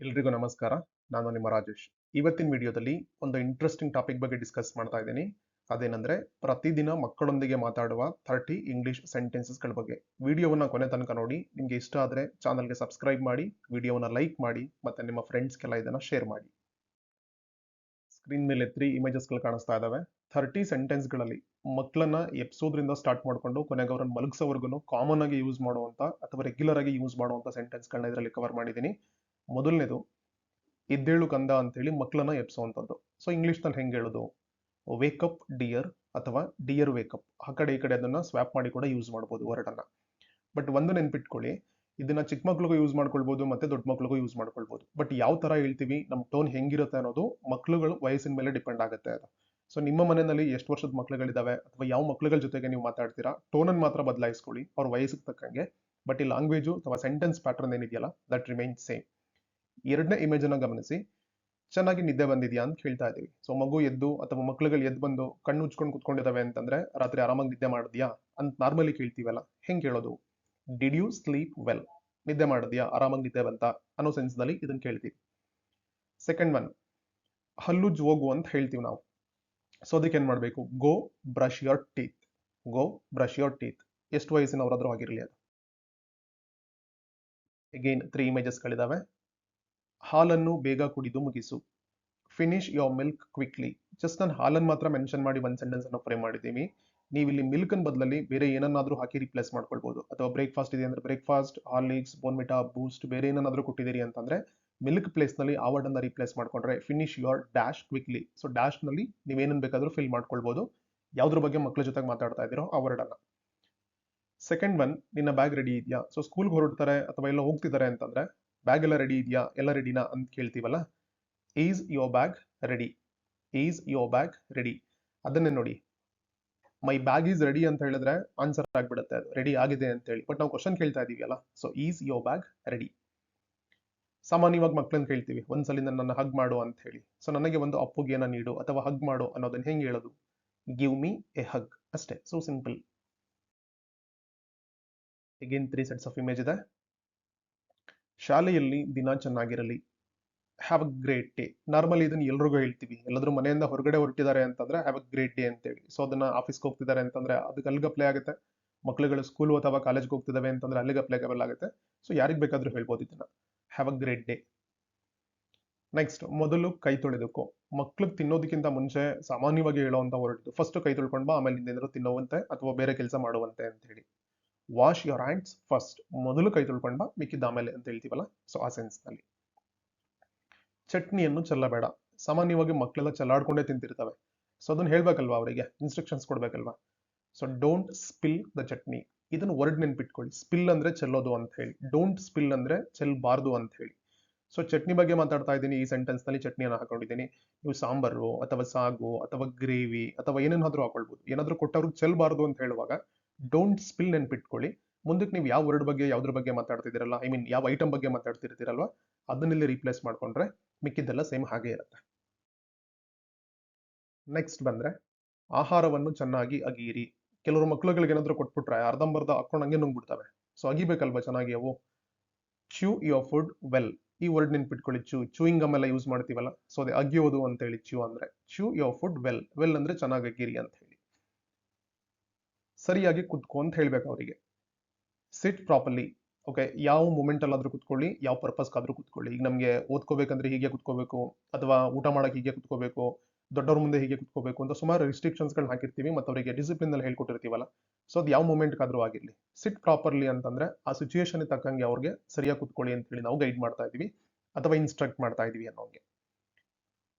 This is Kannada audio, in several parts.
ಎಲ್ರಿಗೂ ನಮಸ್ಕಾರ. ನಾನು ನಿಮ್ಮ ರಾಜೇಶ್. ಇವತ್ತಿನ ವಿಡಿಯೋದಲ್ಲಿ ಒಂದು ಇಂಟ್ರೆಸ್ಟಿಂಗ್ ಟಾಪಿಕ್ ಬಗ್ಗೆ ಡಿಸ್ಕಸ್ ಮಾಡ್ತಾ ಇದ್ದೀನಿ. ಅದೇನಂದ್ರೆ ಪ್ರತಿದಿನ ಮಕ್ಕಳೊಂದಿಗೆ ಮಾತಾಡುವ 30 ಇಂಗ್ಲಿಷ್ ಸೆಂಟೆನ್ಸಸ್ಗಳ ಬಗ್ಗೆ. ವಿಡಿಯೋವನ್ನ ಕೊನೆ ತನಕ ನೋಡಿ. ನಿಮ್ಗೆ ಇಷ್ಟ ಆದ್ರೆ ಚಾನಲ್ಗೆ ಸಬ್ಸ್ಕ್ರೈಬ್ ಮಾಡಿ, ವಿಡಿಯೋವನ್ನ ಲೈಕ್ ಮಾಡಿ, ಮತ್ತೆ ನಿಮ್ಮ ಫ್ರೆಂಡ್ಸ್ಗೆಲ್ಲ ಇದನ್ನ ಶೇರ್ ಮಾಡಿ. ಸ್ಕ್ರೀನ್ ಮೇಲೆ 3 ಇಮೇಜಸ್ಗಳು ಕಾಣಿಸ್ತಾ ಇದಾವೆ. 30 ಸೆಂಟೆನ್ಸ್ಗಳಲ್ಲಿ ಮಕ್ಕಳನ್ನ ಎಬ್ಸೋದ್ರಿಂದ ಸ್ಟಾರ್ಟ್ ಮಾಡ್ಕೊಂಡು ಕೊನೆಗೆ ಅವ್ರನ್ನ ಮಲಗಿಸೋವರೆಗೂ ಕಾಮನ್ ಆಗಿ ಯೂಸ್ ಮಾಡುವಂತ ಅಥವಾ ರೆಗ್ಯುಲರ್ ಆಗಿ ಯೂಸ್ ಮಾಡುವಂತ ಸೆಂಟೆನ್ಸ್ಗಳನ್ನ ಇದರಲ್ಲಿ ಕವರ್ ಮಾಡಿದ್ದೀನಿ. ಮೊದಲನೇದು, ಎದ್ದೇಳು ಕಂದ ಅಂತೇಳಿ ಮಕ್ಕಳನ್ನ ಎಬ್ಸುವಂಥದ್ದು. ಸೊ ಇಂಗ್ಲಿಷ್ ನಲ್ಲಿ ಹೆಂಗೆ ಹೇಳೋದು? ವೇಕಪ್ ಡಿಯರ್ ಅಥವಾ ಡಿಯರ್ ವೇಕಪ್. ಆ ಕಡೆ ಈ ಕಡೆ ಅದನ್ನ ಸ್ವ್ಯಾಪ್ ಮಾಡಿ ಕೂಡ ಯೂಸ್ ಮಾಡ್ಬೋದು ವರ್ಡ್ ಅನ್ನ. ಬಟ್ ಒಂದು ನೆನ್ಪಿಟ್ಕೊಳ್ಳಿ, ಇದನ್ನ ಚಿಕ್ಕ ಮಕ್ಳಿಗೂ ಯೂಸ್ ಮಾಡ್ಕೊಳ್ಬಹುದು ಮತ್ತೆ ದೊಡ್ಡ ಮಕ್ಳಿಗೂ ಯೂಸ್ ಮಾಡ್ಕೊಳ್ಬಹುದು. ಬಟ್ ಯಾವ ತರ ಹೇಳ್ತೀವಿ, ನಮ್ಮ ಟೋನ್ ಹೆಂಗಿರುತ್ತೆ ಅನ್ನೋದು ಮಕ್ಳುಗಳು ವಯಸ್ಸಿನ ಮೇಲೆ ಡಿಪೆಂಡ್ ಆಗುತ್ತೆ ಅದು. ಸೊ ನಿಮ್ಮ ಮನೆಯಲ್ಲಿ ಎಷ್ಟು ವರ್ಷದ ಮಕ್ಳುಗಳಿದಾವೆ ಅಥವಾ ಯಾವ ಮಕ್ಳುಗಳ ಜೊತೆಗೆ ನೀವು ಮಾತಾಡ್ತೀರಾ, ಟೋನ್ ಅನ್ನು ಮಾತ್ರ ಬದಲಾಯಿಸ್ಕೊಳ್ಳಿ ಅವ್ರ ವಯಸ್ಸಿಗೆ ತಕ್ಕಂಗೆ. ಬಟ್ ಈ ಲ್ಯಾಂಗ್ವೇಜು ಅಥವಾ ಸೆಂಟೆನ್ಸ್ ಪ್ಯಾಟರ್ನ್ ಏನಿದೆಯಲ್ಲ, ದಟ್ ರಿಮೈನ್ ಸೇಮ್. ಎರಡನೇ ಇಮೇಜ್ ಅನ್ನ ಗಮನಿಸಿ. ಚೆನ್ನಾಗಿ ನಿದ್ದೆ ಬಂದಿದ್ಯಾ ಅಂತ ಕೇಳ್ತಾ ಇದೀವಿ. ಸೊ ಮಗು ಎದ್ದು ಅಥವಾ ಮಕ್ಳುಗಳು ಎದ್ದು ಬಂದು ಕಣ್ಣು ಉಚ್ಕೊಂಡು ಕುತ್ಕೊಂಡಿದಾವೆ ಅಂತಂದ್ರೆ ರಾತ್ರಿ ಆರಾಮಾಗಿ ನಿದ್ದೆ ಮಾಡಿದ್ಯಾ ಅಂತ ನಾರ್ಮಲಿ ಕೇಳ್ತೀವಲ್ಲ, ಹೆಂಗ್ ಕೇಳೋದು? Did you sleep well? ನಿದ್ದೆ ಮಾಡಿದ್ಯಾ, ಆರಾಮಾಗಿ ನಿದ್ದೆ ಬಂತ ಅನ್ನೋ ಸೆನ್ಸ್ ನಲ್ಲಿ ಇದನ್ನ ಕೇಳ್ತೀವಿ. ಸೆಕೆಂಡ್ ಒನ್, ಹಲ್ಲುಜ್ ಹೋಗು ಅಂತ ಹೇಳ್ತೀವಿ ನಾವು. ಸೊ ಅದಕ್ಕೆ ಏನ್ ಮಾಡ್ಬೇಕು? Go brush your teeth. Go brush your teeth. ಎಷ್ಟು ವಯಸ್ಸಿನವರಾದ್ರೂ ಆಗಿರಲಿ ಅದು. ಅಗೈನ್ 3 ಇಮೇಜಸ್ಗಳಿದಾವೆ. ಹಾಲನ್ನು ಬೇಗ ಕುಡಿದು ಮುಗಿಸು. Finish your milk quickly. Just ನಾನು ಹಾಲನ್ನು ಮಾತ್ರ ಮೆನ್ಷನ್ ಮಾಡಿ ಒಂದು ಸೆಂಟೆನ್ಸ್ ಅನ್ನು ಫ್ರೇಮ್ ಮಾಡಿದ್ದೀವಿ. ನೀವು ಇಲ್ಲಿ ಮಿಲ್ಕ್ ಬದಲಲ್ಲಿ ಬೇರೆ ಏನನ್ನಾದ್ರೂ ಹಾಕಿ ರಿಪ್ಲೇಸ್ ಮಾಡ್ಕೊಳ್ಬಹುದು. ಅಥವಾ ಬ್ರೇಕ್ಫಾಸ್ಟ್ ಇದೆ ಅಂದ್ರೆ ಬ್ರೇಕ್ಫಾಸ್ಟ್, ಹಾರ್ಲಿಕ್ಸ್, ಬೋನ್ವಿಟಾ, ಬೂಸ್ಟ್, ಬೇರೆ ಏನನ್ನಾದ್ರೂ ಕೊಟ್ಟಿದ್ದೀರಿ ಅಂತಂದ್ರೆ ಮಿಲ್ಕ್ ಪ್ಲೇಸ್ ನಲ್ಲಿ ಆ ವರ್ಡ್ ಅನ್ನ ರಿಪ್ಲೇಸ್ ಮಾಡ್ಕೊಂಡ್ರೆ finish your dash quickly. So dash ನಲ್ಲಿ ನೀವೇನನ್ ಬೇಕಾದ್ರೂ ಫಿಲ್ ಮಾಡ್ಕೊಳ್ಬಹುದು, ಯಾವ್ದ್ರ ಬಗ್ಗೆ ಮಕ್ಕಳ ಜೊತೆಗೆ ಮಾತಾಡ್ತಾ ಇದ್ದೀರೋ ಆ ವರ್ಡ್ ಅನ್ನ. ಸೆಕೆಂಡ್ ಒನ್, ನಿನ್ನ ಬ್ಯಾಗ್ ರೆಡಿ ಇದೆಯಾ? ಸೊ ಸ್ಕೂಲ್ಗೆ ಹೊರಡ್ತಾರೆ ಅಥವಾ ಎಲ್ಲ ಹೋಗ್ತಿದ್ದಾರೆ ಅಂತಂದ್ರೆ ಬ್ಯಾಗ್ ಎಲ್ಲ ರೆಡಿ ಇದೆಯಾ, ಎಲ್ಲ ರೆಡಿನಾ ಅಂತ ಕೇಳ್ತೀವಲ್ಲ. Is your bag ready? Is your bag ready? ಅದನ್ನೇ ನೋಡಿ, ಮೈ ಬ್ಯಾಗ್ ಈಸ್ ರೆಡಿ ಅಂತ ಹೇಳಿದ್ರೆ ಆನ್ಸರ್ ಆಗ್ಬಿಡುತ್ತೆ, ಅದು ರೆಡಿ ಆಗಿದೆ ಅಂತ ಹೇಳಿ. ಬಟ್ ನಾವು ಕ್ವಶನ್ ಕೇಳ್ತಾ ಇದೀವಲ್ಲ, so is your bag ready? ಸಾಮಾನ್ಯವಾಗಿ ಮಕ್ಕಳನ್ನ ಕೇಳ್ತೀವಿ, ಒಂದ್ಸಲಿ ನನ್ನ ಹಗ್ ಮಾಡು ಅಂತ ಹೇಳಿ. ಸೊ ನನಗೆ ಒಂದು ಅಪ್ಪುಗೇನ ನೀಡು ಅಥವಾ ಹಗ್ ಮಾಡು ಅನ್ನೋದನ್ನ ಹೆಂಗೆ ಹೇಳೋದು? Give me a hug. ಅಷ್ಟೇ, so simple. Again 3 sets of image ಇದೆ. ಶಾಲೆಯಲ್ಲಿ ದಿನ ಚೆನ್ನಾಗಿರಲಿ. Have a great day. Normally ಇದನ್ನ ಎಲ್ರಿಗೂ ಹೇಳ್ತೀವಿ. ಎಲ್ಲಾದ್ರೂ ಮನೆಯಿಂದ ಹೊರಗಡೆ ಹೊರಟಿದ್ದಾರೆ ಅಂತಂದ್ರೆ ಹ್ಯಾವ್ ಅ ಗ್ರೇಟ್ ಡೇ ಅಂತೇಳಿ. ಸೊ ಅದನ್ನ ಆಫೀಸ್ಗೆ ಹೋಗ್ತಿದ್ದಾರೆ ಅಂತಂದ್ರೆ ಅದಕ್ಕೆ ಅಲ್ಲಿಗೆ ಅಪ್ಲೈ ಆಗುತ್ತೆ. ಮಕ್ಕಳುಗಳು ಸ್ಕೂಲ್ ಅಥವಾ ಕಾಲೇಜ್ಗೆ ಹೋಗ್ತಿದ್ದಾವೆ ಅಂತಂದ್ರೆ ಅಲ್ಲಿಗೆ ಅಪ್ಲೈಕಬಲ್ ಆಗುತ್ತೆ. ಸೊ ಯಾರಿಗೆ ಬೇಕಾದ್ರೂ ಹೇಳ್ಬೋದು ಇದನ್ನ. Have a great day. Next, ಮೊದಲು ಕೈ ತೊಳೆದುಕೋ. ಮಕ್ಳಿಗೆ ತಿನ್ನೋದಕ್ಕಿಂತ ಮುಂಚೆ ಸಾಮಾನ್ಯವಾಗಿ ಹೇಳುವಂತ ಹೊರಟಿದ್ದು, ಫಸ್ಟ್ ಕೈ ತೊಳ್ಕೊಂಡ್ ಬಾ, ಆಮೇಲೆ ಇನ್ನೇನಾದ್ರು ತಿನ್ನುವಂತೆ ಅಥವಾ ಬೇರೆ ಕೆಲಸ ಮಾಡುವಂತೆ ಅಂತ ಹೇಳಿ. Wash your hands first. ಮೊದಲು ಕೈ ತೊಳ್ಕೊಂಡ್ ಬಾ, ಮಿಕ್ಕಿದ್ದ ಆಮೇಲೆ ಅಂತ ಹೇಳ್ತೀವಲ್ಲ, ಸೊ ಆ ಸೆನ್ಸ್ ನಲ್ಲಿ. ಚಟ್ನಿಯನ್ನು ಚೆಲ್ಲಬೇಡ. ಸಾಮಾನ್ಯವಾಗಿ ಮಕ್ಕಳೆಲ್ಲ ಚೆಲ್ಲಾಡ್ಕೊಂಡೇ ತಿಂತಿರ್ತವೆ. ಸೊ ಅದನ್ನ ಹೇಳ್ಬೇಕಲ್ವಾ, ಅವರಿಗೆ ಇನ್ಸ್ಟ್ರಕ್ಷನ್ಸ್ ಕೊಡ್ಬೇಕಲ್ವಾ. So don't spill the chutney. ಇದನ್ನು ವರ್ಡ್ ನೆನ್ಪಿಟ್ಕೊಳ್ಳಿ. ಸ್ಪಿಲ್ ಅಂದ್ರೆ ಚೆಲ್ಲೋದು ಅಂತ ಹೇಳಿ, ಡೋಂಟ್ ಸ್ಪಿಲ್ ಅಂದ್ರೆ ಚೆಲ್ಬಾರ್ದು ಅಂತ ಹೇಳಿ. ಸೊ ಚಟ್ನಿ ಬಗ್ಗೆ ಮಾತಾಡ್ತಾ ಇದ್ದೀನಿ, ಈ ಸೆಂಟೆನ್ಸ್ ನಲ್ಲಿ ಚಟ್ನಿಯನ್ನು ಹಾಕೊಂಡಿದ್ದೀನಿ. ನೀವು ಸಾಂಬಾರು ಅಥವಾ ಸಾಗು ಅಥವಾ ಗ್ರೇವಿ ಅಥವಾ ಏನೇನಾದ್ರೂ ಹಾಕೊಳ್ಬಹುದು. ಏನಾದ್ರೂ ಕೊಟ್ಟವ್ರಿಗೆ ಚೆಲ್ಬಾರ್ದು ಅಂತ ಹೇಳುವಾಗ ಡೋಂಟ್ ಸ್ಪಿಲ್ ನೆನ್ಪಿಟ್ಕೊಳ್ಳಿ. ಮುಂದಕ್ಕೆ ನೀವು ಯಾವ ವರ್ಡ್ ಬಗ್ಗೆ ಯಾವ್ದ್ರ ಬಗ್ಗೆ ಮಾತಾಡ್ತಿದ್ದೀರಲ್ಲ, ಐ ಮೀನ್ ಯಾವ ಐಟಮ್ ಬಗ್ಗೆ ಮಾತಾಡ್ತಿರ್ತೀರಲ್ವಾ, ಅದನ್ನಿಲ್ಲಿ ರೀಪ್ಲೇಸ್ ಮಾಡ್ಕೊಂಡ್ರೆ ಮಿಕ್ಕಿದ್ದೆಲ್ಲ ಸೇಮ್ ಹಾಗೆ ಇರುತ್ತೆ. ನೆಕ್ಸ್ಟ್ ಬಂದ್ರೆ, ಆಹಾರವನ್ನು ಚೆನ್ನಾಗಿ ಅಗೀರಿ. ಕೆಲವರು ಮಕ್ಳುಗಳಿಗೆ ಏನಾದ್ರು ಕೊಟ್ಬಿಟ್ರೆ ಅರ್ಧಂಬರ್ಧ ಹಾಕೊಂಡು ಹಂಗೆ ನುಂಗ್ಬಿಡ್ತವೆ. ಸೊ ಅಗಿಬೇಕಲ್ವಾ ಚೆನ್ನಾಗಿ ಅವು. Chew your food well. ಈ ವರ್ಡ್ ನೆನ್ಪಿಟ್ಕೊಳ್ಳಿ. ಚೂಯಿಂಗ್ ಗಮ್ ಎಲ್ಲ ಯೂಸ್ ಮಾಡ್ತೀವಲ್ಲ, ಸೊ ಅದೇ ಅಗಿಯೋದು ಅಂತ ಹೇಳಿ ಚ್ಯೂ ಅಂದ್ರೆ. Chew your food well. Well ಅಂದ್ರೆ ಚೆನ್ನಾಗಿ ಅಗಿರಿ ಅಂತ ಹೇಳಿ. ಸರಿಯಾಗಿ ಕುತ್ಕೋ ಅಂತ ಹೇಳ್ಬೇಕು ಅವರಿಗೆ. Sit properly. ಓಕೆ, ಯಾವ ಮೂಮೆಂಟ್ ಅಲ್ಲಾದ್ರೂ ಕುತ್ಕೊಳ್ಳಿ, ಯಾವ ಪರ್ಪಸ್ಗಾದ್ರೂ ಕುತ್ಕೊಳ್ಳಿ. ಈಗ ನಮಗೆ ಓದ್ಕೋಬೇಕಂದ್ರೆ ಹೀಗೆ ಕುತ್ಕೋಬೇಕು, ಅಥವಾ ಊಟ ಮಾಡಕ್ಕೆ ಹೀಗೆ ಕುತ್ಕೋಬೇಕು, ದೊಡ್ಡವ್ರ ಮುಂದೆ ಹೀಗೆ ಕುತ್ಕೋಬೇಕು ಅಂತ ಸುಮಾರು ರಿಸ್ಟ್ರಿಕ್ಷನ್ಸ್ಗಳನ್ನ ಹಾಕಿರ್ತೀವಿ ಮತ್ತು ಅವರಿಗೆ ಡಿಸಿಪ್ಲಿನ್ ಅಲ್ಲಿ ಹೇಳ್ಕೊಟ್ಟಿರ್ತೀವಲ್ಲ. ಸೊ ಅದು ಯಾವ ಮೂಮೆಂಟ್ಗಾದ್ರೂ ಆಗಿರ್ಲಿ, ಸಿಟ್ ಪ್ರಾಪರ್ಲಿ ಅಂತಂದ್ರೆ ಆ ಸಿಚುಯೇಷನ್ ತಕ್ಕಂಗೆ ಅವ್ರಿಗೆ ಸರಿಯಾಗಿ ಕುತ್ಕೊಳ್ಳಿ ಅಂತ ಹೇಳಿ ನಾವು ಗೈಡ್ ಮಾಡ್ತಾ ಇದೀವಿ ಅಥವಾ ಇನ್ಸ್ಟ್ರಕ್ಟ್ ಮಾಡ್ತಾ ಇದೀವಿ ಅನ್ನೋಂಗೆ.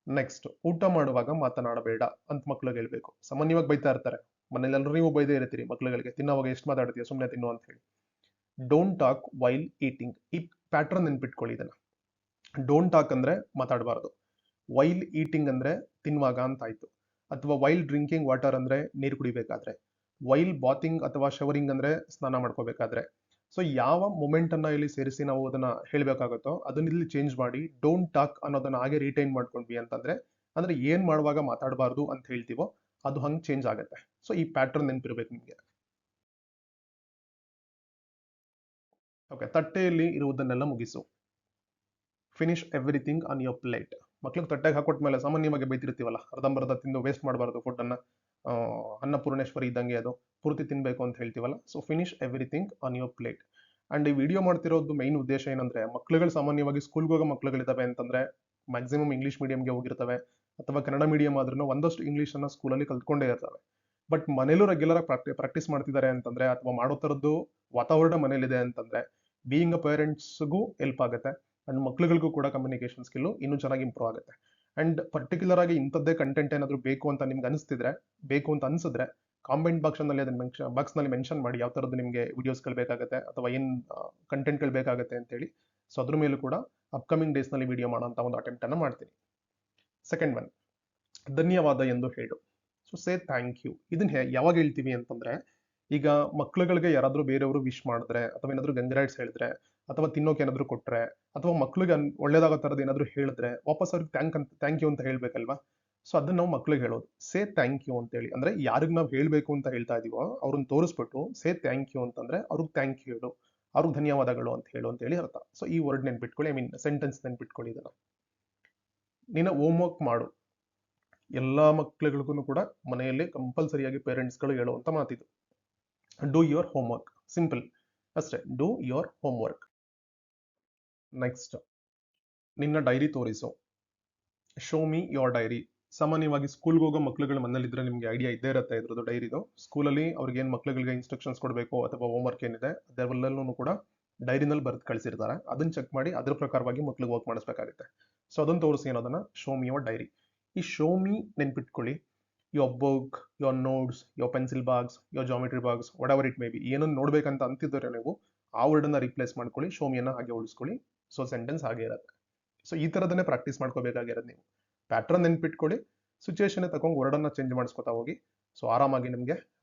ನೆಕ್ಸ್ಟ್, ಊಟ ಮಾಡುವಾಗ ಮಾತನಾಡಬೇಡ ಅಂತ ಮಕ್ಳಿಗೆ ಹೇಳ್ಬೇಕು. ಸಾಮಾನ್ಯವಾಗಿ ಬೈತಾ ಇರ್ತಾರೆ ಮನೇಲೆಲ್ಲರೂ, ನೀವು ಬೈದೇ ಇರ್ತೀರಿ ಮಕ್ಳುಗಳಿಗೆ, ತಿನ್ನೋವಾಗ ಎಷ್ಟು ಮಾತಾಡ್ತೀಯ, ಸುಮ್ಮನೆ ತಿನ್ನು ಅಂತ ಹೇಳಿ. Don't talk while eating. ಈ ಪ್ಯಾಟ್ರನ್ ನೆನ್ಪಿಟ್ಕೊಳ್ಳಿ ಇದನ್ನ. ಡೋಂಟ್ ಟಾಕ್ ಅಂದ್ರೆ ಮಾತಾಡಬಾರ್ದು, ವೈಲ್ ಈಟಿಂಗ್ ಅಂದ್ರೆ ತಿನ್ನುವಾಗ ಅಂತ ಆಯ್ತು, ಅಥವಾ ವೈಲ್ ಡ್ರಿಂಕಿಂಗ್ ವಾಟರ್ ಅಂದ್ರೆ ನೀರು ಕುಡಿಬೇಕಾದ್ರೆ, ವೈಲ್ ಬಾತಿಂಗ್ ಅಥವಾ ಶವರಿಂಗ್ ಅಂದ್ರೆ ಸ್ನಾನ ಮಾಡ್ಕೋಬೇಕಾದ್ರೆ. ಸೊ ಯಾವ ಮೊಮೆಂಟ್ ಅನ್ನ ಇಲ್ಲಿ ಸೇರಿಸಿ ನಾವು ಅದನ್ನ ಹೇಳ್ಬೇಕಾಗುತ್ತೋ ಅದನ್ನ ಇಲ್ಲಿ ಚೇಂಜ್ ಮಾಡಿ ಡೋಂಟ್ ಟಾಕ್ ಅನ್ನೋದನ್ನ ಹಾಗೆ ರಿಟೈನ್ ಮಾಡ್ಕೊಂಡ್ವಿ ಅಂತಂದ್ರೆ, ಅಂದ್ರೆ ಏನ್ ಮಾಡುವಾಗ ಮಾತಾಡಬಾರ್ದು ಅಂತ ಹೇಳ್ತೀವೋ ಅದು ಹಂಗೆ ಚೇಂಜ್ ಆಗುತ್ತೆ. ಸೊ ಈ ಪ್ಯಾಟ್ರನ್ ನೆನ್ಪಿರ್ಬೇಕು ನಿಮ್ಗೆ. ಓಕೆ, ತಟ್ಟೆಯಲ್ಲಿ ಇರುವುದನ್ನೆಲ್ಲ ಮುಗಿಸು. Finish everything on your plate. ಮಕ್ಳಿಗೆ ತಟ್ಟೆಗೆ ಹಾಕೊಟ್ಮೇಲೆ ಸಾಮಾನ್ಯವಾಗಿ ಬೈತಿರ್ತೀವಲ್ಲ, ಅರ್ಧಂಬರ್ಧ ತಿಂದು ವೇಸ್ಟ್ ಮಾಡಬಾರ್ದು ಫುಡ್ಡನ್ನು. ಅನ್ನಪೂರ್ಣೇಶ್ವರಿ ಇದ್ದಂಗೆ ಅದು ಪೂರ್ತಿ ತಿನ್ನಬೇಕು ಅಂತ ಹೇಳ್ತೀವಲ್ಲ. So finish everything on your plate. And ಈ ವಿಡಿಯೋ ಮಾಡ್ತಿರೋದು ಮೈನ್ ಉದ್ದೇಶ ಏನಂದ್ರೆ, ಮಕ್ಳುಗಳು ಸಾಮಾನ್ಯವಾಗಿ ಸ್ಕೂಲ್ಗೆ ಹೋಗೋ ಮಕ್ಳುಗಳಿದಾವೆ ಅಂತಂದ್ರೆ ಮ್ಯಾಕ್ಸಿಮಮ್ ಇಂಗ್ಲೀಷ್ ಮೀಡಿಯಂಗೆ ಹೋಗಿರ್ತವೆ, ಅಥವಾ ಕನ್ನಡ ಮೀಡಿಯಂ ಆದ್ರೂ ಒಂದಷ್ಟು ಇಂಗ್ಲೀಷನ್ನು ಸ್ಕೂಲಲ್ಲಿ ಕಲ್ತ್ಕೊಂಡೇ ಇರ್ತವೆ. ಬಟ್ ಮನೇಲೂ ರೆಗ್ಯುಲರ್ ಪ್ರಾಕ್ಟೀಸ್ ಮಾಡ್ತಿದ್ದಾರೆ ಅಂತಂದ್ರೆ, ಅಥವಾ ಮಾಡೋ ಥರದ್ದು ವಾತಾವರಣ ಮನೇಲಿದೆ ಅಂತಂದ್ರೆ, ಬೀಯಿಂಗ್ ಅ ಪೇರೆಂಟ್ಸ್ಗೂ ಹೆಲ್ಪ್ ಆಗುತ್ತೆ. ಅಂಡ್ ಮಕ್ಳುಗಳಿಗೂ ಕೂಡ ಕಮ್ಯುನಿಕೇಶನ್ ಸ್ಕಿಲ್ಲು ಇನ್ನೂ ಚೆನ್ನಾಗಿ ಇಂಪ್ರೂವ್ ಆಗುತ್ತೆ. ಅಂಡ್ ಪರ್ಟಿಕ್ಯುಲರ್ ಆಗಿ ಇಂಥದ್ದೇ ಕಂಟೆಂಟ್ ಏನಾದರೂ ಬೇಕು ಅಂತ ನಿಮ್ಗೆ ಬೇಕು ಅಂತ ಅನ್ಸಿದ್ರೆ ಕಾಮೆಂಟ್ ಬಾಕ್ಸ್ನಲ್ಲಿ ಅದನ್ನ ಬಾಕ್ಸ್ನಲ್ಲಿ ಮೆನ್ಷನ್ ಮಾಡಿ, ಯಾವ ಥರದ್ದು ನಿಮಗೆ ವಿಡಿಯೋಸ್ಗಳು ಬೇಕಾಗುತ್ತೆ ಅಥವಾ ಏನು ಕಂಟೆಂಟ್ಗಳು ಬೇಕಾಗುತ್ತೆ ಅಂತೇಳಿ. ಸೊ ಅದ್ರ ಮೇಲೂ ಕೂಡ ಅಪ್ಕಮಿಂಗ್ ಡೇಸ್ನಲ್ಲಿ ವಿಡಿಯೋ ಮಾಡೋಂಥ ಒಂದು ಅಟೆಂಪ್ಟನ್ನು ಮಾಡ್ತೀನಿ. ಸೆಕೆಂಡ್ ಒನ್, ಧನ್ಯವಾದ ಎಂದು ಹೇಳು. So say thank you. ಇದನ್ನ ಯಾವಾಗ ಹೇಳ್ತೀವಿ ಅಂತಂದ್ರೆ, ಈಗ ಮಕ್ಳುಗಳಿಗೆ ಯಾರಾದರೂ ಬೇರೆಯವರು ವಿಶ್ ಮಾಡಿದ್ರೆ, ಅಥವಾ ಏನಾದರೂ ಗಂಗ್ರಾಟ್ಸ್ ಹೇಳಿದ್ರೆ, ಅಥವಾ ತಿನ್ನೋಕೆ ಏನಾದರೂ ಕೊಟ್ರೆ, ಅಥವಾ ಮಕ್ಳಿಗೆ ಒಳ್ಳೇದಾಗೋ ಥರದ್ದು ಏನಾದರೂ ಹೇಳಿದ್ರೆ ವಾಪಸ್ ಅವ್ರಿಗೆ ಥ್ಯಾಂಕ್ ಯು ಅಂತ ಹೇಳ್ಬೇಕಲ್ವಾ. ಸೊ ಅದನ್ನ ನಾವು ಮಕ್ಳಿಗೆ ಹೇಳೋದು, ಸೇ ಥ್ಯಾಂಕ್ ಯು ಅಂತೇಳಿ. ಅಂದ್ರೆ ಯಾರಿಗೆ ನಾವು ಹೇಳಬೇಕು ಅಂತ ಹೇಳ್ತಾ ಇದೀವೋ ಅವ್ರನ್ನ ತೋರಿಸ್ಬಿಟ್ಟು ಸೇ ಥ್ಯಾಂಕ್ ಯು ಅಂತಂದ್ರೆ ಅವ್ರಿಗೆ ಥ್ಯಾಂಕ್ ಯು ಹೇಳು, ಅವ್ರಿಗೆ ಧನ್ಯವಾದಗಳು ಅಂತ ಹೇಳು ಅಂತೇಳಿ ಅರ್ಥ. ಸೊ ಈ ವರ್ಡ್ ನೆನ್ಪಿಟ್ಕೊಳ್ಳಿ, ಐ ಮೀನ್ ಸೆಂಟೆನ್ಸ್ ನೆನ್ಪಿಟ್ಕೊಳ್ಳಿ ಇದನ್ನ. ನಿನ್ನ ಹೋಮ್ ವರ್ಕ್ ಮಾಡು. ಎಲ್ಲಾ ಮಕ್ಳುಗಳಿಗೂ ಕೂಡ ಮನೆಯಲ್ಲಿ ಕಂಪಲ್ಸರಿಯಾಗಿ ಪೇರೆಂಟ್ಸ್ಗಳು ಹೇಳುವಂತ ಮಾತಿದು. Do your homework. Simple ಅಷ್ಟೇ, do your homework. Next, ನಿನ್ನ ಡೈರಿ ತೋರಿಸು. Show me your diary. ಸಾಮಾನ್ಯವಾಗಿ ಸ್ಕೂಲ್ಗೆ ಹೋಗೋ ಮಕ್ಳುಗಳ ಮನೇಲಿದ್ರೆ ನಿಮ್ಗೆ ಐಡಿಯಾ ಇದ್ದೇ ಇರುತ್ತೆ ಇದ್ರದ್ದು ಡೈರಿದು. ಸ್ಕೂಲಲ್ಲಿ ಅವ್ರಿಗೆ ಏನು ಮಕ್ಳುಗಳಿಗೆ ಇನ್ಸ್ಟ್ರಕ್ಷನ್ಸ್ ಕೊಡಬೇಕು ಅಥವಾ ಹೋಮ್ ವರ್ಕ್ ಏನಿದೆ ಅದೆಲ್ಲನೂ ಕೂಡ ಡೈರಿನಲ್ಲಿ ಬರೆದು ಕಳಿಸಿರ್ತಾರೆ. ಅದನ್ನ ಚೆಕ್ ಮಾಡಿ ಅದ್ರ ಪ್ರಕಾರವಾಗಿ ಮಕ್ಳಿಗೆ ವರ್ಕ್ ಮಾಡಿಸ್ಬೇಕಾಗುತ್ತೆ. ಸೊ ಅದನ್ನು ತೋರಿಸಿ ಅನ್ನೋದನ್ನ ಶೋ ಮಿ ಯೋರ್ ಡೈರಿ. ಈ ಶೋ ಮಿ ನೆನ್ಪಿಟ್ಕೊಳ್ಳಿ, your book, your notes, your pencil box, your geometry box, what ever it may be. ಏನನ್ನು ನೋಡ್ಬೇಕಂತ ಅಂತಿದ್ದಾರೆ ನೀವು, ಆ ವರ್ಡನ್ನ ರಿಪ್ಲೇಸ್ ಮಾಡ್ಕೊಳ್ಳಿ, ಶೋ ಮಿಯನ್ನ ಹಾಗೆ ಉಳಿಸ್ಕೊಳ್ಳಿ. ಸೊ ಸೆಂಟೆನ್ಸ್ ಹಾಗೆ ಇರುತ್ತೆ. ಸೊ ಈ ಥರದನ್ನೇ ಪ್ರಾಕ್ಟೀಸ್ ಮಾಡ್ಕೋಬೇಕಾಗಿರೋದು ನೀವು. ಪ್ಯಾಟ್ರನ್ ನೆನ್ಪಿಟ್ಕೊಳ್ಳಿ, ಸಿಚುವೇಶನ್ ತಗೊಂಡು ವರ್ಡನ್ನ ಚೇಂಜ್ ಮಾಡಿಸ್ಕೊತಾ ಹೋಗಿ. ಸೊ ಆರಾಮಾಗಿ ನಿಮಗೆ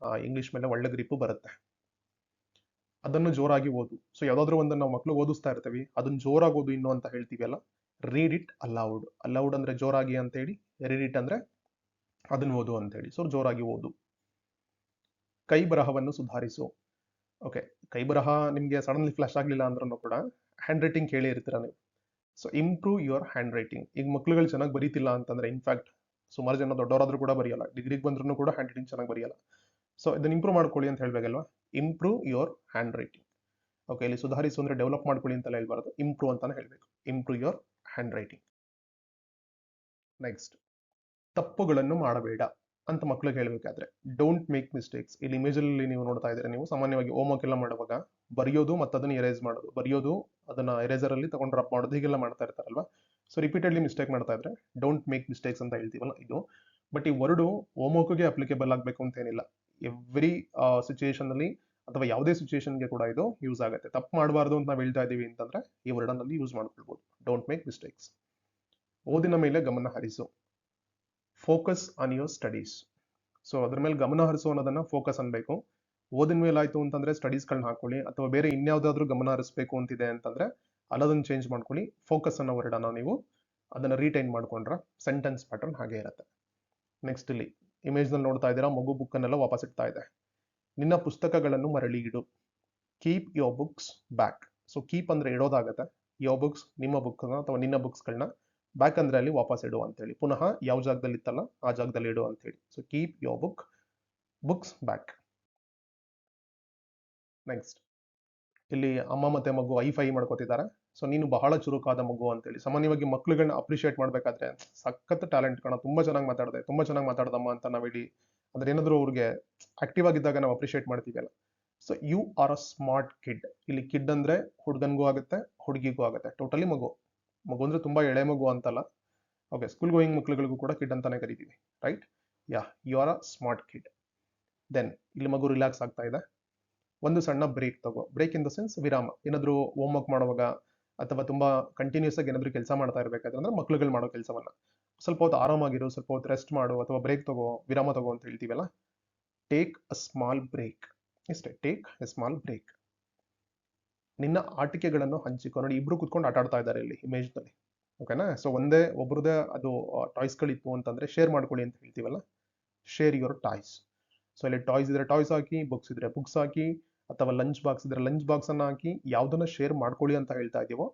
ಇಂಗ್ಲೀಷ್ ಮೇಲೆ ಒಳ್ಳೆ ಗ್ರಿಪ್ಪು ಬರುತ್ತೆ. ಅದನ್ನು ಜೋರಾಗಿ ಓದು. ಸೊ ಯಾವುದಾದ್ರೂ ಒಂದನ್ನು ನಾವು ಮಕ್ಳು ಓದಿಸ್ತಾ ಇರ್ತೀವಿ, ಅದನ್ನ ಜೋರಾಗಿ ಓದು ಇನ್ನು ಅಂತ ಹೇಳ್ತೀವಲ್ಲ, ರೀಡ್ ಇಟ್ ಅಲೌಡ್. ಅಲೌಡ್ ಅಂದ್ರೆ ಜೋರಾಗಿ ಅಂತ ಹೇಳಿ, ರೀಡ್ ಇಟ್ ಅಂದ್ರೆ ಅದನ್ನ ಓದು ಅಂತ ಹೇಳಿ. ಸೊ ಜೋರಾಗಿ ಓದು. ಕೈ ಬರಹವನ್ನು ಸುಧಾರಿಸು. ಓಕೆ, ಕೈ ಬರಹ ನಿಮಗೆ ಸಡನ್ಲಿ ಫ್ಲಾಶ್ ಆಗಲಿಲ್ಲ ಅಂದ್ರೂ ಕೂಡ ಹ್ಯಾಂಡ್ ರೈಟಿಂಗ್ ಕೇಳಿ ಇರ್ತೀರ ನೀವು. So improve your hand writing. ಈಗ ಮಕ್ಳುಗಳು ಚೆನ್ನಾಗಿ ಬರೀತಿಲ್ಲ ಅಂತಂದ್ರೆ, ಇನ್ಫ್ಯಾಕ್ಟ್ ಸುಮಾರು ಜನ ದೊಡ್ಡವರಾದ್ರೂ ಕೂಡ ಬರೆಯಲ್ಲ, ಡಿಗ್ರಿಗೆ ಬಂದ್ರೂ ಕೂಡ ಹ್ಯಾಂಡ್ ರೈಟಿಂಗ್ ಚೆನ್ನಾಗಿ ಬರೆಯಲ್ಲ. ಸೊ ಇದನ್ನ ಇಂಪ್ರೂವ್ ಮಾಡ್ಕೊಳ್ಳಿ ಅಂತ ಹೇಳ್ಬೇಕಲ್ವಾ. Improve your handwriting. ಓಕೆ, ಇಲ್ಲಿ ಸುಧಾರಿಸು ಅಂದ್ರೆ ಡೆವಲಪ್ ಮಾಡ್ಕೊಳ್ಳಿ ಅಂತೆಲ್ಲ ಹೇಳ್ಬಾರ್ದು, ಇಂಪ್ರೂವ್ ಅಂತಾನೆ ಹೇಳ್ಬೇಕು. Improve your hand writing. Next, ತಪ್ಪುಗಳನ್ನು ಮಾಡಬೇಡ ಅಂತ ಮಕ್ಳಿಗೆ ಹೇಳ್ಬೇಕಾದ್ರೆ, ಡೋಂಟ್ ಮೇಕ್ ಮಿಸ್ಟೇಕ್ಸ್. ಇಲ್ಲಿ ಇಮೇಜಲ್ಲಿ ನೀವು ನೋಡ್ತಾ ಇದ್ರೆ, ನೀವು ಸಾಮಾನ್ಯವಾಗಿ ಹೋಮ್ ವರ್ಕ್ ಎಲ್ಲ ಮಾಡುವಾಗ ಬರೆಯೋದು ಮತ್ತು ಅದನ್ನ ಎರೇಸ್ ಮಾಡೋದು, ಬರೆಯೋದು ಅದನ್ನ ಎರೇಸರ್ ಅಲ್ಲಿ ತಗೊಂಡು ರಬ್ ಮಾಡೋದು, ಹೀಗೆಲ್ಲ ಮಾಡ್ತಾ ಇರ್ತಾರಲ್ವಾ. ಸೊ ರಿಪೀಟೆಡ್ಲಿ ಮಿಸ್ಟೇಕ್ ಮಾಡ್ತಾ ಇದ್ರೆ ಡೋಂಟ್ ಮೇಕ್ ಮಿಸ್ಟೇಕ್ಸ್ ಅಂತ ಹೇಳ್ತೀವಲ್ಲ ಇದು. ಬಟ್ ಈ ವರ್ಡು ಹೋಮ್ ವರ್ಕ್ಗೆ ಅಪ್ಲಿಕೇಬಲ್ ಆಗಬೇಕು ಅಂತ ಏನಿಲ್ಲ. ಎವ್ರಿ ಸಿಚುಯೇಷನ್ ಅಲ್ಲಿ ಅಥವಾ ಯಾವುದೇ ಸಿಚುಯೇಷನ್ಗೆ ಕೂಡ ಇದು ಯೂಸ್ ಆಗುತ್ತೆ. ತಪ್ಪು ಮಾಡಬಾರ್ದು ಅಂತ ನಾವು ಹೇಳ್ತಾ ಇದೀವಿ ಅಂತಂದ್ರೆ ಈ ವರ್ಡನ್ನಲ್ಲಿ ಯೂಸ್ ಮಾಡ್ಕೊಳ್ಬಹುದು, ಡೋಂಟ್ ಮೇಕ್ ಮಿಸ್ಟೇಕ್ಸ್. ಓದಿನ ಮೇಲೆ ಗಮನ ಹರಿಸು. Focus on your studies. So ಅದ್ರ ಮೇಲೆ ಗಮನ ಹರಿಸು ಅನ್ನೋದನ್ನ ಫೋಕಸ್ ಅನ್ಬೇಕು. ಓದಿನ ಮೇಲೆ ಆಯ್ತು ಅಂತಂದ್ರೆ ಸ್ಟಡೀಸ್ಗಳನ್ನ ಹಾಕೊಳ್ಳಿ, ಅಥವಾ ಬೇರೆ ಇನ್ಯಾವುದಾದ್ರೂ ಗಮನ ಹರಿಸ್ಬೇಕು ಅಂತಿದೆ ಅಂತಂದ್ರೆ ಅಲ್ಲದನ್ನ ಚೇಂಜ್ ಮಾಡ್ಕೊಳ್ಳಿ. ಫೋಕಸ್ ಅನ್ನೋ ವರ್ಡನ್ನ ನೀವು ಅದನ್ನ ರೀಟೈನ್ ಮಾಡ್ಕೊಂಡ್ರೆ ಸೆಂಟೆನ್ಸ್ ಪ್ಯಾಟರ್ನ್ ಹಾಗೆ ಇರುತ್ತೆ. ನೆಕ್ಸ್ಟ್, ಇಲ್ಲಿ ಇಮೇಜ್ ನಲ್ಲಿ ನೋಡ್ತಾ ಇದ್ದೀರಾ, ಮಗು ಬುಕ್ ಅನ್ನೆಲ್ಲ ವಾಪಸ್ ಇಡ್ತಾ ಇದೆ. ನಿನ್ನ ಪುಸ್ತಕಗಳನ್ನು ಮರಳಿ ಇಡು. Keep your books back. So keep ಅಂದ್ರೆ ಇಡೋದಾಗತ್ತೆ, ಯೋರ್ ಬುಕ್ಸ್ ನಿಮ್ಮ ಬುಕ್ ಅಥವಾ ನಿನ್ನ ಬುಕ್ಸ್ಗಳನ್ನ, ಬ್ಯಾಕ್ ಅಂದ್ರೆ ಅಲ್ಲಿ ವಾಪಸ್ ಇಡು ಅಂತೇಳಿ, ಪುನಃ ಯಾವ ಜಾಗದಲ್ಲಿ ಇತ್ತಲ್ಲ ಆ ಜಾಗದಲ್ಲಿ ಇಡು ಅಂತೇಳಿ. So keep your books back. Next, ಇಲ್ಲಿ ಅಮ್ಮ ಮತ್ತೆ ಮಗು ಐ ಮಾಡ್ಕೋತಿದ್ದಾರೆ. ಸೊ ನೀನು ಬಹಳ ಚುರುಕಾದ ಮಗು ಅಂತೇಳಿ. ಸಾಮಾನ್ಯವಾಗಿ ಮಕ್ಳುಗಳನ್ನ ಅಪ್ರಿಷಿಯೇಟ್ ಮಾಡ್ಬೇಕಾದ್ರೆ, ಸಖತ್ ಟ್ಯಾಲೆಂಟ್ ಕಣ, ತುಂಬಾ ಚೆನ್ನಾಗಿ ಮಾತಾಡಿದೆ, ತುಂಬಾ ಚೆನ್ನಾಗಿ ಮಾತಾಡ್ದಮ್ಮ ಅಂತ ನಾವು ಹೇಳಿ, ಅಂದ್ರೆ ಏನಾದ್ರು ಅವ್ರಿಗೆ ಆಕ್ಟಿವ್ ಆಗಿದ್ದಾಗ ನಾವು ಅಪ್ರಿಷಿಯೇಟ್ ಮಾಡ್ತೀವಲ್ಲ. So you are a smart kid. ಇಲ್ಲಿ ಕಿಡ್ ಅಂದ್ರೆ ಹುಡುಗನ್ಗೂ ಆಗುತ್ತೆ, ಹುಡುಗಿಗೂ ಆಗುತ್ತೆ, ಟೋಟಲಿ ಮಗು. ಮಗು ಅಂದ್ರೆ ತುಂಬಾ ಎಳೆ ಮಗು ಅಂತಲ್ಲ. ಓಕೆ, ಸ್ಕೂಲ್ ಗೋಯಿಂಗ್ ಮಕ್ಳುಗಳಿಗೂ ಕೂಡ ಕಿಡ್ ಅಂತಾನೆ ಕರಿತೀವಿ, right? Yeah, you are a smart kid. Then ಇಲ್ಲಿ ಮಗು ರಿಲ್ಯಾಕ್ಸ್ ಆಗ್ತಾ ಇದೆ. ಒಂದು ಸಣ್ಣ ಬ್ರೇಕ್ ತಗೋ. ಬ್ರೇಕ್ ಇನ್ ದ ಸೆನ್ಸ್ ವಿರಾಮ. ಏನಾದ್ರು ಹೋಮ್ ವರ್ಕ್ ಮಾಡುವಾಗ ಅಥವಾ ತುಂಬಾ ಕಂಟಿನ್ಯೂಸ್ ಆಗಿ ಏನಾದ್ರು ಕೆಲಸ ಮಾಡ್ತಾ ಇರ್ಬೇಕಾದ್ರೆ, ಅಂದ್ರೆ ಮಕ್ಳುಗಳು ಮಾಡೋ ಕೆಲಸವನ್ನ ಸ್ವಲ್ಪ ಹೊತ್ತು ಆರಾಮಾಗಿರು, ಸ್ವಲ್ಪ ಹೊತ್ತು ರೆಸ್ಟ್ ಮಾಡು, ಅಥವಾ ಬ್ರೇಕ್ ತಗೋ, ವಿರಾಮ ತಗೋ ಅಂತ ಹೇಳ್ತೀವಲ್ಲ. Take a small break. ಇಷ್ಟೇ, ಟೇಕ್ ಎ ಸ್ಮಾಲ್ ಬ್ರೇಕ್. ನಿನ್ನ ಆಟಿಕೆಗಳನ್ನು ಹಂಚಿಕೊ. ನೋಡಿ, ಇಬ್ರು ಕುತ್ಕೊಂಡು ಆಟ ಆಡ್ತಾ ಇದ್ದಾರೆ ಇಲ್ಲಿ ಇಮೇಜ್ ನಲ್ಲಿ. ಓಕೆನಾ? ಸೊ ಒಬ್ರದೇ ಅದು ಟಾಯ್ಸ್ಗಳಿತ್ತು ಅಂತಂದ್ರೆ ಶೇರ್ ಮಾಡ್ಕೊಳ್ಳಿ ಅಂತ ಹೇಳ್ತೀವಲ್ಲ, ಶೇರ್ ಯುವರ್ ಟಾಯ್ಸ್. ಸೊ ಇಲ್ಲಿ ಟಾಯ್ಸ್ ಇದ್ರೆ ಟಾಯ್ಸ್ ಹಾಕಿ, ಬುಕ್ಸ್ ಇದ್ರೆ ಬುಕ್ಸ್ ಹಾಕಿ, ಅಥವಾ ಲಂಚ್ ಬಾಕ್ಸ್ ಇದ್ರೆ ಲಂಚ್ ಬಾಕ್ಸ್ ಅನ್ನ ಹಾಕಿ, ಯಾವ್ದನ್ನ ಶೇರ್ ಮಾಡ್ಕೊಳ್ಳಿ ಅಂತ ಹೇಳ್ತಾ ಇದೀವೋ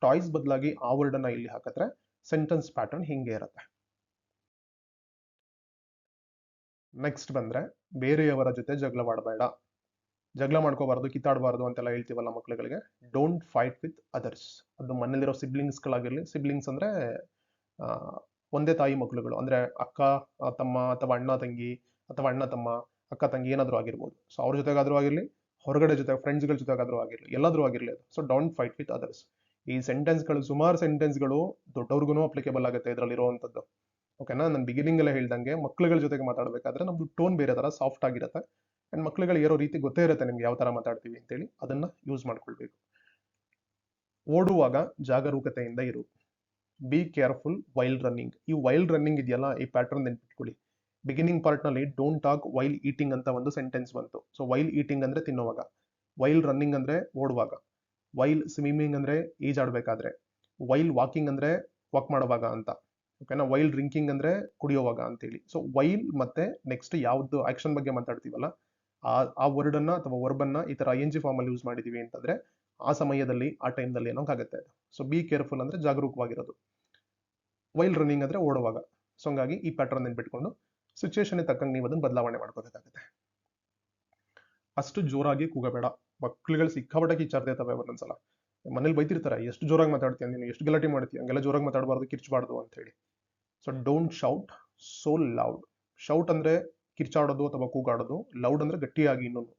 ಟಾಯ್ಸ್ ಬದಲಾಗಿ ಆ ವರ್ಡ್ ಅನ್ನ ಇಲ್ಲಿ ಹಾಕಿದ್ರೆ ಸೆಂಟೆನ್ಸ್ ಪ್ಯಾಟರ್ನ್ ಹಿಂಗೆ ಇರುತ್ತೆ. ನೆಕ್ಸ್ಟ್ ಬಂದ್ರೆ ಬೇರೆಯವರ ಜೊತೆ ಜಗಳವಾಡಬೇಡ. ಜಗಳ ಮಾಡ್ಕೋಬಾರ್ದು, ಕಿತ್ತಾಡಬಾರ್ದು ಅಂತೆಲ್ಲ ಹೇಳ್ತೀವಲ್ಲ ಮಕ್ಳುಗಳಿಗೆ. Don't fight with others. ಅದು ಮನೇಲಿರೋ ಸಿಬ್ಲಿಂಗ್ಸ್ಗಳಾಗಿರ್ಲಿ, ಸಿಬ್ಲಿಂಗ್ಸ್ ಅಂದ್ರೆ ಆ, ಒಂದೇ ತಾಯಿ ಮಕ್ಳುಗಳು ಅಂದ್ರೆ ಅಕ್ಕ ತಮ್ಮ ಅಥವಾ ಅಣ್ಣ ತಂಗಿ ಅಥವಾ ಅಣ್ಣ ತಮ್ಮ ಅಕ್ಕ ತಂಗಿ ಏನಾದರೂ ಆಗಿರ್ಬೋದು. ಸೊ ಅವ್ರ ಜೊತೆಗಾದ್ರೂ ಆಗಿರ್ಲಿ, ಹೊರಗಡೆ ಜೊತೆ ಫ್ರೆಂಡ್ಸ್ಗಳ ಜೊತೆಗಾದ್ರೂ ಆಗಿರ್ಲಿ, ಎಲ್ಲಾದ್ರೂ ಆಗಿರ್ಲಿ ಅದು. So don't fight with others. ಈ ಸೆಂಟೆನ್ಸ್ಗಳು ಸುಮಾರು ಸೆಂಟೆನ್ಸ್ಗಳು ದೊಡ್ಡವ್ರಿಗೂ ಅಪ್ಲಿಕೇಬಲ್ ಆಗುತ್ತೆ ಇದರಲ್ಲಿರುವಂಥದ್ದು. ಓಕೆನಾ? ನಾನು ಬಿಗಿನಿಂಗ್ ಎಲ್ಲ ಹೇಳ್ದಂಗೆ ಮಕ್ಳುಗಳ ಜೊತೆಗೆ ಮಾತಾಡಬೇಕಾದ್ರೆ ನಮ್ದು ಟೋನ್ ಬೇರೆ ತರ ಸಾಫ್ಟ್ ಆಗಿರುತ್ತೆ. ಅಂಡ್ ಮಕ್ಳುಗಳಿಗೆ ಇರೋ ರೀತಿ ಗೊತ್ತೇ ಇರುತ್ತೆ ನಿಮ್ಗೆ ಯಾವ ತರ ಮಾತಾಡ್ತೀವಿ ಅಂತೇಳಿ. ಅದನ್ನ ಯೂಸ್ ಮಾಡ್ಕೊಳ್ಬೇಕು. ಓಡುವಾಗ ಜಾಗರೂಕತೆಯಿಂದ ಇರು. Be careful while running. ಈ ವೈಲ್ ರನ್ನಿಂಗ್ ಇದೆಯಲ್ಲ, ಈ ಪ್ಯಾಟರ್ನ್ ನೆನ್ಪಿಟ್ಕೊಳ್ಳಿ. ಬಿಗಿನಿಂಗ್ ಪಾರ್ಟ್ ನಲ್ಲಿ ಡೋಂಟ್ ಟಾಕ್ ವೈಲ್ ಈಟಿಂಗ್ ಅಂತ ಒಂದು ಸೆಂಟೆನ್ಸ್ ಬಂತು. ಸೊ ವೈಲ್ ಈಟಿಂಗ್ ಅಂದ್ರೆ ತಿನ್ನುವಾಗ, ವೈಲ್ ರನ್ನಿಂಗ್ ಅಂದ್ರೆ ಓಡುವಾಗ, ವೈಲ್ ಸ್ವಿಮ್ಮಿಂಗ್ ಅಂದ್ರೆ ಈಜಾಡ್ಬೇಕಾದ್ರೆ, ವೈಲ್ ವಾಕಿಂಗ್ ಅಂದ್ರೆ ವಾಕ್ ಮಾಡುವಾಗ ಅಂತ. ಓಕೆನಾ? ವೈಲ್ ಡ್ರಿಂಕಿಂಗ್ ಅಂದ್ರೆ ಕುಡಿಯುವಾಗ ಅಂತೇಳಿ. ಸೊ ವೈಲ್ ಮತ್ತೆ ನೆಕ್ಸ್ಟ್ ಯಾವ್ದು ಆಕ್ಷನ್ ಬಗ್ಗೆ ಮಾತಾಡ್ತೀವಲ್ಲ ಆ ವರ್ಡ್ ಅನ್ನ ಅಥವಾ ವರ್ಬ್ ಅನ್ನ ಈ ತರ ING ಫಾರ್ಮ್ ಅಲ್ಲಿ ಯೂಸ್ ಮಾಡಿದೀವಿ ಅಂತಂದ್ರೆ ಆ ಸಮಯದಲ್ಲಿ ಆ ಟೈಮ್ದಲ್ಲಿ ಏನೋಕ್ಕಾಗತ್ತೆ. ಸೊ ಬಿ ಕೇರ್ಫುಲ್ ಅಂದ್ರೆ ಜಾಗರೂಕವಾಗಿರೋದು, ವೈಲ್ ರನ್ನಿಂಗ್ ಅಂದ್ರೆ ಓಡುವಾಗ. ಸೊ ಹಂಗಾಗಿ ಈ ಪ್ಯಾಟರ್ನ್ ನೆನ್ಪಿಟ್ಕೊಂಡು ಸಿಚುವೇಶನ್ ತಕ್ಕಂಗೆ ನೀವು ಅದನ್ನ ಬದಲಾವಣೆ ಮಾಡ್ಕೋಬೇಕಾಗುತ್ತೆ. ಅಷ್ಟು ಜೋರಾಗಿ ಕೂಗಬೇಡ. ಮಕ್ಳುಗಳು ಸಿಕ್ಕಾಪಟ್ಟೆ ಕಿಚ್ಚಾಡ್ತಾ ಇರ್ತವೆ ಒಂದೊಂದ್ಸಲ. ಮನೇಲಿ ಬೈತಿರ್ತಾರೆ, ಎಷ್ಟು ಜೋರಾಗಿ ಮಾತಾಡ್ತೀಯ ನೀನು, ಎಷ್ಟು ಗಲಾಟೆ ಮಾಡ್ತೀಯ, ಹಂಗೆಲ್ಲ ಜೋರಾಗಿ ಮಾತಾಡಬಾರ್ದು, ಕಿರ್ಚಬಾರ್ದು ಅಂತ ಹೇಳಿ. So don't shout so loud. Shout ಅಂದ್ರೆ ಕಿರ್ಚಾಡೋದು ಅಥವಾ ಕೂಗಾಡೋದು, ಲೌಡ್ ಅಂದ್ರೆ ಗಟ್ಟಿಯಾಗಿ ಇನ್ನೊಂದು.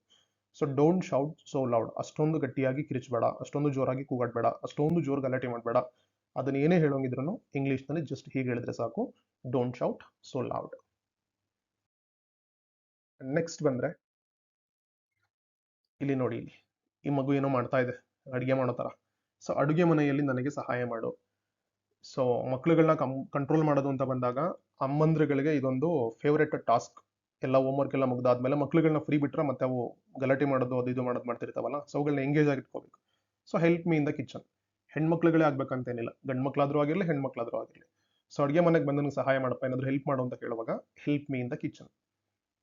So don't shout so loud. ಅಷ್ಟೊಂದು ಗಟ್ಟಿಯಾಗಿ ಕಿರ್ಚಬೇಡ, ಅಷ್ಟೊಂದು ಜೋರಾಗಿ ಕೂಗಾಡ್ಬೇಡ, ಅಷ್ಟೊಂದು ಜೋರ್ ಗಲಾಟೆ ಮಾಡಬೇಡ. ಅದನ್ನ ಏನೇ ಹೇಳೋಂಗಿದ್ರು ಇಂಗ್ಲಿಷ್ ನಲ್ಲಿ ಜಸ್ಟ್ ಹೀಗೆ ಹೇಳಿದ್ರೆ ಸಾಕು, don't shout so loud. Next ಬಂದ್ರೆ ಇಲ್ಲಿ ನೋಡಿ, ಇಲ್ಲಿ ಈ ಮಗು ಏನೋ ಮಾಡ್ತಾ ಇದೆ ಅಡಿಗೆ ಮಾಡೋ ತರ. ಸೊ ಅಡುಗೆ ಮನೆಯಲ್ಲಿ ನನಗೆ ಸಹಾಯ ಮಾಡು. ಸೊ ಮಕ್ಳುಗಳನ್ನ ಕಂಟ್ರೋಲ್ ಮಾಡೋದು ಅಂತ ಬಂದಾಗ ಅಮ್ಮಂದ್ರುಗಳಿಗೆ ಇದೊಂದು ಫೇವ್ರೆಟ್ ಟಾಸ್ಕ್. ಎಲ್ಲ ಹೋಮ್ವರ್ಕ್ ಎಲ್ಲ ಮುಗ್ದಾದ್ಮೇಲೆ ಮಕ್ಳುಗಳನ್ನ ಫ್ರೀ ಬಿಟ್ರೆ ಮತ್ತೆ ಅವು ಗಲಾಟೆ ಮಾಡೋದು ಅದು ಇದು ಮಾಡೋದು ಮಾಡ್ತಿರ್ತಾವಲ್ಲ. ಸೊ ಅವುಗಳನ್ನ ಎಂಗೇಜ್ ಆಗಿ ಇಟ್ಕೋಬೇಕು. So help me in the kitchen. ಹೆಣ್ಮಕ್ಳುಗಳೇ ಆಗ್ಬೇಕಂತೇನಿಲ್ಲ, ಗಂಡ್ ಮಕ್ಳಾದ್ರೂ ಆಗಿರ್ಲಿ ಹೆಣ್ಮಕ್ಳಾದ್ರೂ ಆಗಿರ್ಲಿ. ಸೊ ಅಡುಗೆ ಮನೆಗೆ ಬಂದು ನನಗೆ ಸಹಾಯ ಮಾಡಪ್ಪ, ಏನಾದ್ರು ಹೆಲ್ಪ್ ಮಾಡು ಅಂತ ಕೇಳುವಾಗ help me in the kitchen.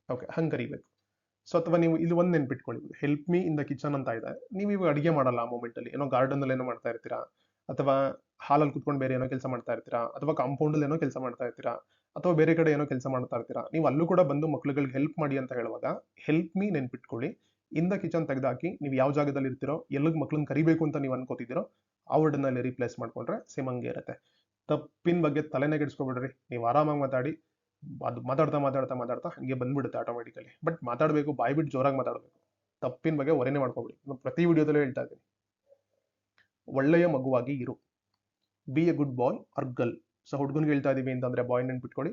Okay, ಹಂಗೆ ಕರಿಬೇಕು. ಸೊ ಅಥವಾ ನೀವು ಇಲ್ಲಿ ಒಂದು ನೆನ್ಪಿಟ್ಕೊಳ್ಳಿ, help me in the kitchen ಅಂತ ಇದೆ. ನೀವು ಇವಾಗ ಅಡಿಗೆ ಮಾಡಲ್ಲ ಆ ಮೂಮೆಂಟ್ ಅಲ್ಲಿ, ಏನೋ ಗಾರ್ಡನ್ ಅಲ್ಲಿ ಏನೋ ಮಾಡ್ತಾ ಇರ್ತೀರಾ, ಅಥವಾ ಹಾಲಲ್ಲಿ ಕುತ್ಕೊಂಡು ಬೇರೆ ಏನೋ ಕೆಲಸ ಮಾಡ್ತಾ ಇರ್ತೀರಾ, ಅಥವಾ ಕಾಂಪೌಂಡ್ ಅಲ್ಲಿ ಏನೋ ಕೆಲಸ ಮಾಡ್ತಾ ಇರ್ತೀರಾ, ಅಥವಾ ಬೇರೆ ಕಡೆ ಏನೋ ಕೆಲಸ ಮಾಡ್ತಾ ಇರ್ತೀರಾ. ನೀವು ಅಲ್ಲೂ ಕೂಡ ಬಂದು ಮಕ್ಳುಗಳಿಗೆ ಹೆಲ್ಪ್ ಮಾಡಿ ಅಂತ ಹೇಳುವಾಗ ಹೆಲ್ಪ್ ಮೀ ನೆನ್ಪಿಟ್ಕೊಳ್ಳಿ. ಇನ್ ದ ಕಿಚನ್ ತೆಗೆದಾಕಿ ನೀವು ಯಾವ ಜಾಗದಲ್ಲಿ ಇರ್ತೀರೋ, ಎಲ್ಲಿಗೆ ಮಕ್ಳನ್ನ ಕರಿಬೇಕು ಅಂತ ನೀವು ಅನ್ಕೋತಿದ್ದೀರೋ ಆ ವರ್ಡ್ನಲ್ಲಿ ರಿಪ್ಲೇಸ್ ಮಾಡ್ಕೊಂಡ್ರೆ ಸೇಮ್ ಹಂಗೆ ಇರುತ್ತೆ. ತಪ್ಪಿನ ಬಗ್ಗೆ ತಲೆನೇ ಕೆಡಿಸ್ಕೊಬಿಡ್ರಿ, ನೀವು ಆರಾಮಾಗಿ ಮಾತಾಡಿ. ಅದು ಮಾತಾಡ್ತಾ ಮಾತಾಡ್ತಾ ಮಾತಾಡ್ತಾ ಹಂಗೆ ಬಂದ್ಬಿಡುತ್ತೆ ಆಟೋಮೆಟಿಕಲಿ. ಬಟ್ ಮಾತಾಡಬೇಕು, ಬಾಯ್ ಬಿಟ್ಟು ಜೋರಾಗಿ ಮಾತಾಡಬೇಕು. ತಪ್ಪಿನ ಬಗ್ಗೆ ಹೊರೇನೆ ಮಾಡ್ಕೊಬಿಡಿ. ಪ್ರತಿ ವಿಡಿಯೋದಲ್ಲೂ ಹೇಳ್ತಾ ಇದ್ದೀನಿ. ಒಳ್ಳೆಯ ಮಗುವಾಗಿ ಇರು. Be a good boy or girl. So ಹುಡುಗನ್ಗೆ ಹೇಳ್ತಾ ಇದೀವಿ ಅಂತಂದ್ರೆ ಬಾಯ್ ನೆನ್ಪಿಟ್ಕೊಳ್ಳಿ.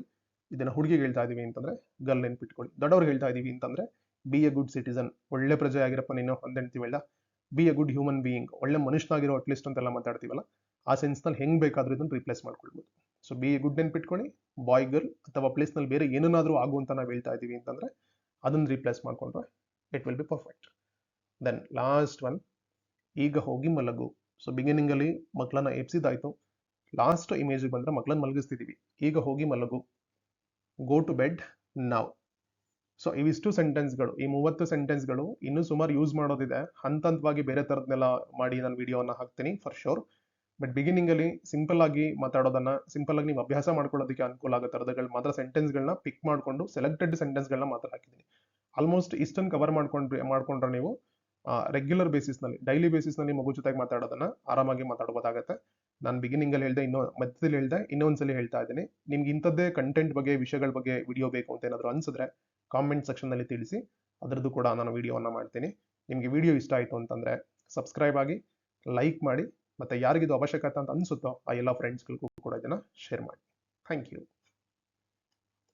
ಇದನ್ನ ಹುಡುಗಿಗೆ ಹೇಳ್ತಾ ಇದೀವಿ ಅಂತಂದ್ರೆ ಗರ್ಲ್ ನೆನ್ಪಿಟ್ಕೊಳ್ಳಿ. ದೊಡ್ಡವ್ರಿಗೆ ಹೇಳ್ತಾ ಇದೀವಿ ಅಂತಂದ್ರೆ ಬಿ ಎ ಗುಡ್ ಸಿಟಿಸನ್. ಒಳ್ಳೆ ಪ್ರಜೆ ಆಗಿರಪ್ಪ ನೀನು ಅಂತ ಹೇಳ್ತೀವಲ್ಲ. B a good human being. ಒಳ್ಳೆ ಮನುಷ್ಯನಾಗಿರೋ ಅಟ್ಲೀಸ್ಟ್ ಅಂತೆಲ್ಲ ಮಾತಾಡ್ತೀವಲ್ಲ, ಆ ಸೆನ್ಸ್ನಲ್ಲಿ ಹೆಂಗ್ ಬೇಕಾದ್ರೂ ಇದನ್ನ ರಿಪ್ಲೇಸ್ ಮಾಡ್ಕೊಳ್ಬೋದು. ಸೊ ಬಿ ಎ ಗುಡ್ ನೆನ್ಪಿಟ್ಕೊಳ್ಳಿ. ಬಾಯ್ ಗರ್ಲ್ ಅಥವಾ ಪ್ಲೇಸ್ನಲ್ಲಿ ಬೇರೆ ಏನನ್ನಾದ್ರೂ ಆಗು ಅಂತ ನಾವು ಹೇಳ್ತಾ ಇದೀವಿ ಅಂತಂದ್ರೆ ಅದನ್ನ ರಿಪ್ಲೇಸ್ ಮಾಡ್ಕೊಂಡ್ರೆ it will be perfect. Then last one, ಈಗ ಹೋಗಿ ಮಲಗು. ಸೊ ಬಿಗಿನಿಂಗ್ ಅಲ್ಲಿ ಮಕ್ಕಳನ್ನ ಎಬ್ಸಿದಾಯ್ತು, ಲಾಸ್ಟ್ ಇಮೇಜ್ ಬಂದ್ರೆ ಮಕ್ಕಳನ್ನ ಮಲಗಿಸ್ತಿದೀವಿ. ಈಗ ಹೋಗಿ ಮಲಗು, ಗೋ ಟು ಬೆಡ್ ನಾವ್. ಸೊ ಇವಿಷ್ಟು ಸೆಂಟೆನ್ಸ್ಗಳು, ಈ 30 ಸೆಂಟೆನ್ಸ್ಗಳು ಇನ್ನೂ ಸುಮಾರು ಯೂಸ್ ಮಾಡೋದಿದೆ. ಹಂತವಾಗಿ ಬೇರೆ ತರದ್ನೆಲ್ಲ ಮಾಡಿ ನಾನು ವಿಡಿಯೋನ ಹಾಕ್ತೀನಿ ಫಾರ್ ಶೋರ್. ಬಟ್ ಬಿಗಿನಿಂಗ್ ಅಲ್ಲಿ ಸಿಂಪಲ್ ಆಗಿ ಮಾತಾಡೋದನ್ನ, ಸಿಂಪಲ್ ಆಗಿ ನೀವು ಅಭ್ಯಾಸ ಮಾಡ್ಕೊಳ್ಳೋದಕ್ಕೆ ಅನುಕೂಲ ಆಗೋ ತರದಗಳು ಮಾತ್ರ ಸೆಂಟೆನ್ಸ್ಗಳನ್ನ ಪಿಕ್ ಮಾಡ್ಕೊಂಡು ಸೆಲೆಕ್ಟೆಡ್ ಸೆಂಟೆನ್ಸ್ಗಳನ್ನ ಮಾತ್ರ ಹಾಕಿದ್ದೀನಿ. ಆಲ್ಮೋಸ್ಟ್ ಇಷ್ಟನ್ನು ಕವರ್ ಮಾಡ್ಕೊಂಡ್ರೆ ನೀವು ರೆಗ್ಯುಲರ್ ಬೇಸಿಸ್ನಲ್ಲಿ, ಡೈಲಿ ಬೇಸಿಸ್ನಲ್ಲಿ ಮಗು ಜೊತೆಗೆ ಮಾತಾಡೋದನ್ನ ಆರಾಮಾಗಿ ಮಾತಾಡ್ಬೋದಾಗತ್ತೆ. ನಾನು ಬಿಗಿನಿಂಗ್ ಅಲ್ಲಿ ಹೇಳ್ದೆ, ಮಧ್ಯದಲ್ಲಿ ಹೇಳ್ದೆ, ಇನ್ನೊಂದ್ಸಲಿ ಹೇಳ್ತಾ ಇದ್ದೀನಿ. ನಿಮ್ಗೆ ಇಂಥದ್ದೇ ಕಂಟೆಂಟ್ ಬಗ್ಗೆ, ವಿಷಯಗಳ ಬಗ್ಗೆ ವಿಡಿಯೋ ಬೇಕು ಅಂತ ಏನಾದ್ರು ಅನ್ಸಿದ್ರೆ ಕಾಮೆಂಟ್ ಸೆಕ್ಷನ್ ನಲ್ಲಿ ತಿಳಿಸಿ, ಅದರದ್ದು ಕೂಡ ನಾನು ವಿಡಿಯೋವನ್ನ ಮಾಡ್ತೀನಿ. ನಿಮ್ಗೆ ವಿಡಿಯೋ ಇಷ್ಟ ಆಯ್ತು ಅಂತಂದ್ರೆ ಸಬ್ಸ್ಕ್ರೈಬ್ ಆಗಿ, ಲೈಕ್ ಮಾಡಿ, ಮತ್ತೆ ಯಾರಿಗಿದು ಅವಶ್ಯಕತೆ ಅಂತ ಅನ್ಸುತ್ತೋ ಆ ಎಲ್ಲ ಫ್ರೆಂಡ್ಸ್ಗಳಿಗೂ ಕೂಡ ಇದನ್ನ ಶೇರ್ ಮಾಡಿ. Thank you.